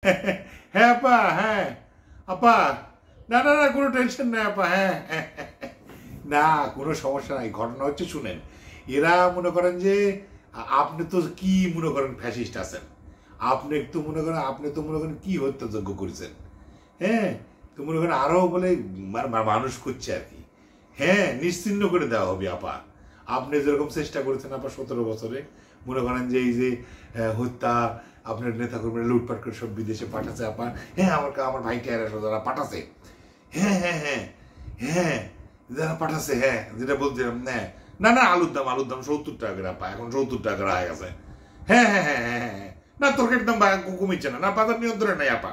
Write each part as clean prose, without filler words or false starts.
হ্যাঁ আপা, হ্যাঁ আপা, না না না কোনো টেনশন নাই আপা, হ্যাঁ না কোনো সমস্যা নাই। ঘটনা হচ্ছে শুনেন, এরা মনে করেন যে আপনি তো কি মনে করেন ফ্যাসিস্ট আছেন, আপনি তো মনে করেন কি হত্যাযজ্ঞ করেছেন, হ্যাঁ তো মনে করেন আরো বলে মানুষ করছে আর কি। হ্যাঁ নিশ্চিহ্ন করে দেওয়া হবে আপা। আপনি যেরকম চেষ্টা করেছেন আপা 17 বছরে, মনে করেন যে এই যে হত্যা, আপনার নেতা কর্মীরা লুটপাট করে সব বিদেশে পাঠাচ্ছে আপা। হ্যাঁ আমার ভাইকে যারা পাঠাচ্ছে, হ্যাঁ হ্যাঁ হ্যাঁ হ্যাঁ যারা পাঠাচ্ছে, হ্যাঁ যেটা বলছিলাম, হ্যাঁ না না আলুর দাম 70 টাকা করে আপা, এখন 70 টাকা করে হয়ে গেছে। হ্যাঁ হ্যাঁ হ্যাঁ হ্যাঁ হ্যাঁ না তরকারির দাম কমিচ্ছে না, না বাজার নিয়ন্ত্রণে নাই আপা।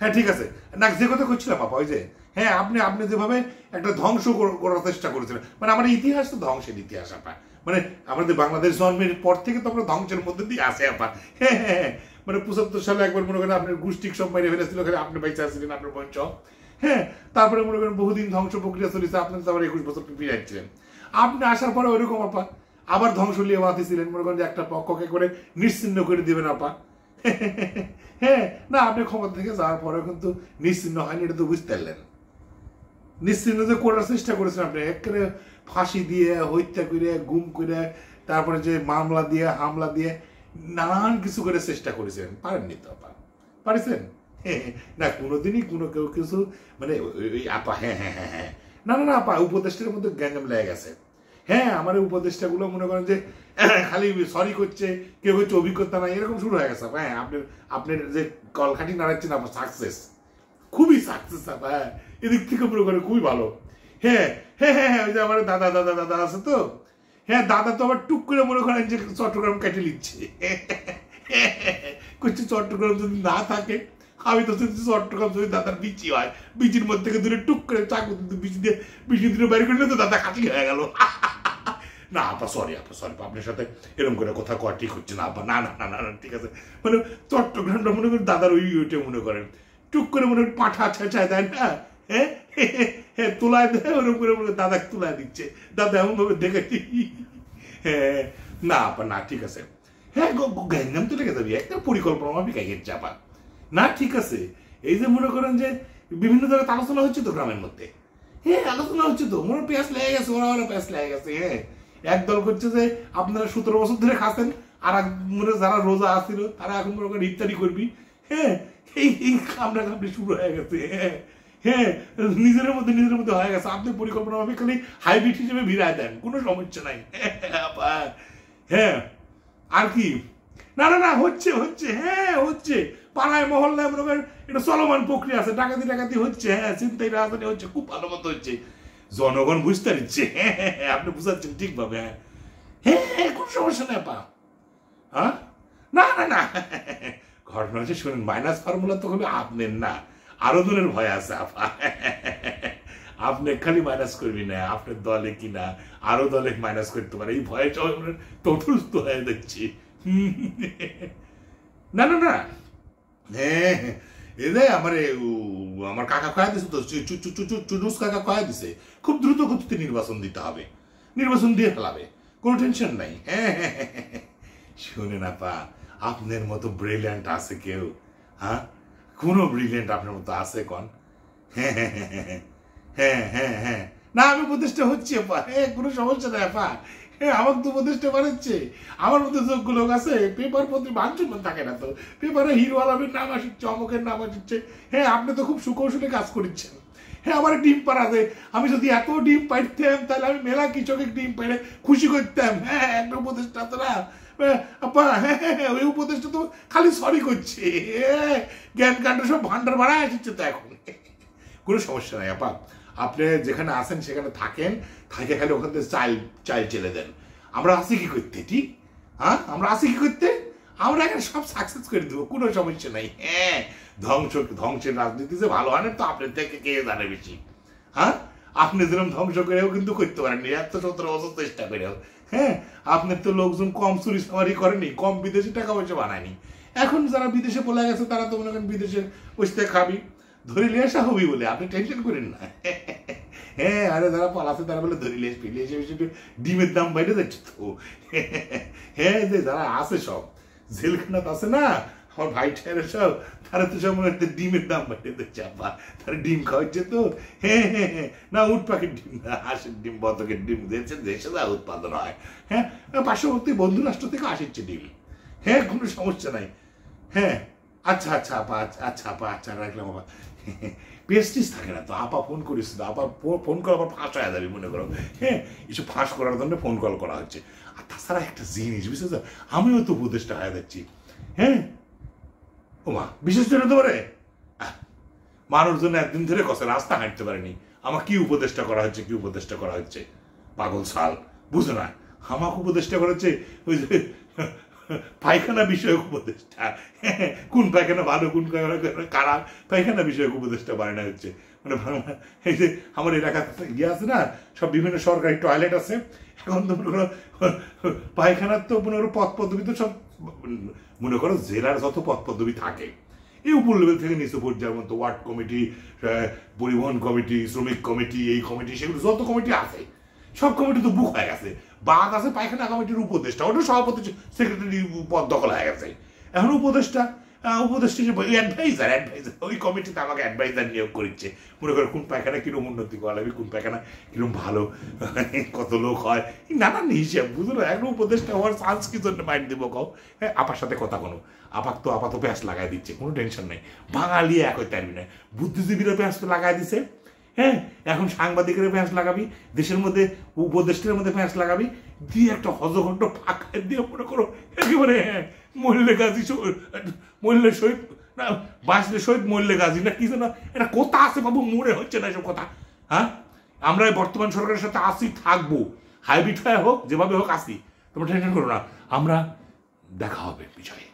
হ্যাঁ ঠিক আছে, না যে কথা করছিলাম আপা ওই যে, হ্যাঁ আপনি যেভাবে একটা ধ্বংস করার চেষ্টা করেছিলেন, মানে আমার ইতিহাস তো ধ্বংসের ইতিহাস আপা, মানে আমাদের বাংলাদেশ জন্মের পর থেকে তো আমরা ধ্বংসের মধ্যে দিয়ে আসে আপা। হ্যাঁ হ্যাঁ হ্যাঁ মানে 75 সালে একবার মনে করেন আপনার গোষ্ঠীক সব মেরে ফেলেছিল, আপনি বাইচা আসছিলেন আপনার বঞ্চ। হ্যাঁ তারপরে মনে করেন বহুদিন ধ্বংস প্রক্রিয়া চলেছে, আপনি তো আবার 21 বছর ফিরাচ্ছিলেন। আপনি আসার পরে ওইরকম আপা আবার ধ্বংস নিয়ে বাঁধিয়েছিলেন, মনে করেন যে একটা পক্ষকে করে নিশ্চিহ্ন করে দিবেন আপা। হ্যাঁ না আপনি ক্ষমতা থেকে যাওয়ার পরে কিন্তু নিশ্চিহ্ন হয়নি, এটা তো বুঝতে পারলেন। নিশ্চিহ্ন যে করার চেষ্টা করেছেন আপনি, একেবারে ফাঁসি দিয়ে, হত্যা করে, গুম করে, তারপরে যে মামলা দিয়ে, হামলা দিয়ে নানান কিছু করে চেষ্টা করেছেন, পারেননি তো আপা, পারেছেন? না কোনোদিনই কেউ কিছু মানে ওই আপা, হ্যাঁ হ্যাঁ হ্যাঁ হ্যাঁ না না না আপা উপদেষ্টার মধ্যে গ্যাঞ্জাম লেগে গেছে। হ্যাঁ আমার উপদেষ্টাগুলো মনে করেন যে খালি সরি করছে, কেউ হচ্ছে অভিজ্ঞতা নাই, এরকম শুরু হয়ে গেছে। হ্যাঁ আপনার যে কলকাঠি নাড়াচ্ছেন আপনার সাকসেস, খুবই সাকসেস আপা। হ্যাঁ এদিক থেকে মনে করেন খুবই ভালো। হ্যাঁ হ্যাঁ হ্যাঁ হ্যাঁ ওই যে আমার দাদা আছে তো, হ্যাঁ দাদা তো আবার টুক করে মনে করেন যে চট্টগ্রাম কেটে নিচ্ছে। করছে চট্টগ্রাম যদি না থাকে, আমি তো চট্টগ্রাম যদি দাদার বিচি হয়, বিচির মধ্যে থেকে দূরে টুক করে চাকু বিচি দূরে বাইরে করলে তো দাদা খাঁচি হয়ে গেল। না আপা সরি আপনার সাথে এরকম করে কথা কওয়া ঠিক হচ্ছে না আপা, না না না না ঠিক আছে। মানে চট্টগ্রামটা মনে করেন দাদার ওইটা মনে করেন টুক করে মনে করেন পাঠা ছেঁচায় দেয় না, হ্যাঁ হ্যাঁ তোলায় দেয়, ওরকম করে মনে দাদাকে তুলায় দিচ্ছে, দাদা এমন ভাবে দেখেছি। হ্যাঁ না আপা না ঠিক আছে, হ্যাঁ গ্যাঞ্জাম তো লেগে যাবি, একটা পরিকল্পনা আমি গাইয়ের চাপা। না ঠিক আছে, এই যে মনে করেন যে বিভিন্ন জায়গায় আলোচনা হচ্ছে তো গ্রামের মধ্যে, হ্যাঁ আলোচনা হচ্ছে তো, মনে পেঁয়াজ লেগে গেছে, ওরা পেঁয়াজ লেগে গেছে। হ্যাঁ একদল করছে যে আপনারা 17 বছর ধরে খাচ্ছেন, আর এক মনে যারা রোজা আসছিল তারা এখন মনে করেন ইফতারি করবি। হ্যাঁ এই কামড়ি শুরু হয়ে গেছে। হ্যাঁ হ্যাঁ নিজের মধ্যে হয়ে গেছে। আপনি পরিকল্পনা ভাবে খালি হাইব্রিড হিসেবে ভিড়ায় দেন, কোনো সমস্যা নাই। হ্যাঁ আর কি, না না না হচ্ছে হ্যাঁ হচ্ছে, পাড়ায় মহল্লায় মনে করেন এটা চলমান প্রক্রিয়া আছে, ডাকাতি হচ্ছে, হ্যাঁ চিন্তাই রাজধানী হচ্ছে, খুব ভালো মতো হচ্ছে, জনগণ বুঝতে পারছে। হ্যাঁ হ্যাঁ হ্যাঁ আপনি বুঝাচ্ছেন ঠিকভাবে। হ্যাঁ হ্যাঁ হ্যাঁ কোনো সমস্যা নেই আপা। হ্যাঁ না না না ঘটনা হচ্ছে শুনেন, মাইনাস ফর্মুলা তো হলো আপনার না, আরো দলের ভয় আছে আপা। আপনি খালি মাইনাস করবি না, আপনার দলে কিনা আরো দলে মাইনাস করতে পারে, এই ভয়ে তথুস্থ হয়ে যাচ্ছি। না না না হ্যাঁ এদের আমার কাকা খয়া দিছে তো, চুনুস কাকা খয়া দিছে, খুব দ্রুত গতিতে নির্বাচন দিতে হবে, নির্বাচন দিয়ে ফেলাবে, কোনো টেনশন নাই। হ্যাঁ হ্যাঁ শুনেন আপা আপনার মতো ব্রিলিয়ান্ট আছে কেউ? হ্যাঁ কোনো ব্রিলিয়ান্ট আপনার মতো আছে কন? হ্যাঁ হ্যাঁ হ্যাঁ হ্যাঁ হ্যাঁ হ্যাঁ না আমি উপদেষ্টা হচ্ছি আপা, হ্যাঁ কোনো সমস্যা নাই আপা। হ্যাঁ আমার তো উপদেষ্টা বানাচ্ছে, আমার মধ্যে যোগ্য লোক আছে, পেপার প্রতি বাঞ্ছন থাকে না তো, পেপারে হিরো আলমের নাম আসছে, অমকের নাম আসছে। হ্যাঁ আপনি তো খুব সুকৌশলে কাজ করছেন। হ্যাঁ আমার ডিম পাড়াতে, আমি যদি এত ডিম পাইতাম তাহলে আমি মেলা কৃষকের ডিম পাইলে খুশি করতাম। হ্যাঁ একটা উপদেষ্টা তো না আপা, হ্যাঁ হ্যাঁ ওই উপদেষ্টা তো খালি সরি করছে, জ্ঞান কাণ্ড সব ভান্ডার বাড়ায় আসছে তো এখন। কোনো সমস্যা নাই আপা, আপনি যেখানে আছেন সেখানে থাকেন, থাকে খালি ওখান থেকে চাইল চেলে দেন। আমরা আছি কি করতে, ঠিক? হ্যাঁ আমরা আছি কি করতে, আমরা এখানে সব সাকসেস করে দেবো, কোনো সমস্যা নাই। হ্যাঁ ধ্বংসের রাজনীতি যে ভালো হয় না তো আপনার থেকে কে জানে বেশি। হ্যাঁ আপনি যেরকম ধ্বংস করেও কিন্তু করতে পারেননি, 17 বছর চেষ্টা করেও। হ্যাঁ আপনার তো লোকজন কম চুরি চামারি করেনি, কম বিদেশি টাকা পয়সা বানায়নি। এখন যারা বিদেশে পলে গেছে তারা তো মনে করেন বিদেশে বসতে খাবি, ধরে নিয়ে আসা হবি বলে আপনি টেনশন করেন না। হ্যাঁ আরে যারা পালাছে তারা বলে ধরে নিয়ে আসবি, এসে ডিমের দাম বাইরে যাচ্ছে তো। হ্যাঁ যে যারা আছে সব জেলখানাত আছে না, আমার ভাই ঠেরে সব তারা তো সব মনে হচ্ছে ডিমের দাম বাড়িয়ে দিচ্ছে আপা, তারা ডিম খাওয়াচ্ছে তো। হ্যাঁ হ্যাঁ হ্যাঁ, না উট পাখির ডিম না, হাঁসের ডিম, বতকের ডিম দিয়েছে, দেশে যা উৎপাদন হয়। হ্যাঁ, পার্শ্ববর্তী বন্ধু রাষ্ট্র থেকে আসছে ডিম। হ্যাঁ, কোনো সমস্যা নাই। হ্যাঁ, আচ্ছা আচ্ছা আপা, আচ্ছা আপা, আচ্ছা রাখলাম আপা। পেস্টিস থাকে না তো, আপা ফোন করিস তো, আপা ফোন করে আবার ফাঁস হয়ে যাবে মনে করো। হ্যাঁ, এসব ফাঁস করার জন্য ফোন কল করা হচ্ছে। আর তাছাড়া একটা জিনিস বুঝছো, আমিও তো উপদেশটা হয়ে যাচ্ছি। হ্যাঁ, ও মা, বিশেষ জন্য তো পারে মানুষজন একদিন ধরে কষে রাস্তা হাঁটতে পারেনি, আমার কি উপদেশটা করা হচ্ছে, কি উপদেশটা করা হচ্ছে, পাগল সাল বুঝো না। আমাকে উপদেশটা করা হচ্ছে ওই যে পায়খানা বিষয়ক উপদেশটা। কোন পায়খানা ভালো, কোন খারাপ, পায়খানা বিষয়ক উপদেশটা বানানো হচ্ছে। মানে এই যে আমার এলাকাতে ইয়ে আছে না, সব বিভিন্ন সরকারি টয়লেট আছে, এখন তো মনে করো পায়খানার তো মনে করো পথ পদ্ধতি তো সব মনে করো জেলার যত পথ পদ্ধতি থাকে, এই উপর লেভেল থেকে নিচু পর্যায়ের মতো ওয়ার্ড কমিটি, পরিবহন কমিটি, শ্রমিক কমিটি, এই কমিটি, সেগুলো যত কমিটি আছে সব কমিটি তো বুক হয়ে গেছে। বাদ আছে পায়খানা কমিটির উপদেষ্টা, ওটা সভাপতি সেক্রেটারি পদ দখল হয়ে গেছে। এখন উপদেষ্টা অ্যাডভাইজার ওই কমিটিতে আমাকে অ্যাডভাইজার নিয়োগ করছে। মনে করো কোন পায়খানা কিরকম উন্নতি করা লাগবে, কোন পায়খানা কিরকম ভালো, কত লোক হয়, নানান হিসেব বুঝলো। এখন উপদেষ্টা হওয়ার চান্স কি জন্য মাইন্ড দেবো কও? হ্যাঁ, আপার সাথে কথা কোনো, আপাত প্যাঁচ লাগাই দিচ্ছে, কোনো টেনশন নেই। বাঙালি এক হইতে পারবি না, বুদ্ধিজীবীরা প্যাঁচ তো লাগাই দিছে। হ্যাঁ, এখন সাংবাদিকের প্যাঁচ লাগাবি, দেশের মধ্যে উপদেষ্টার মধ্যে প্যাঁচ লাগাবি, দিয়ে একটা হজঘণ্ট ফাঁকা দিয়ে মনে করো একেবারে মল্লে গাজী, মল্লে শহীদ না, বাঁচলে শহীদ মল্লে গাজী না, কি যেন এটা কথা আছে বাবু, মনে হচ্ছে না এসব কথা। হ্যাঁ, আমরা বর্তমান সরকারের সাথে আসি, থাকবো, হাইব্রিড হয়ে হোক, যেভাবে হোক আসি, তোমরা টেনশন করো না, আমরা দেখা হবে বিজয়।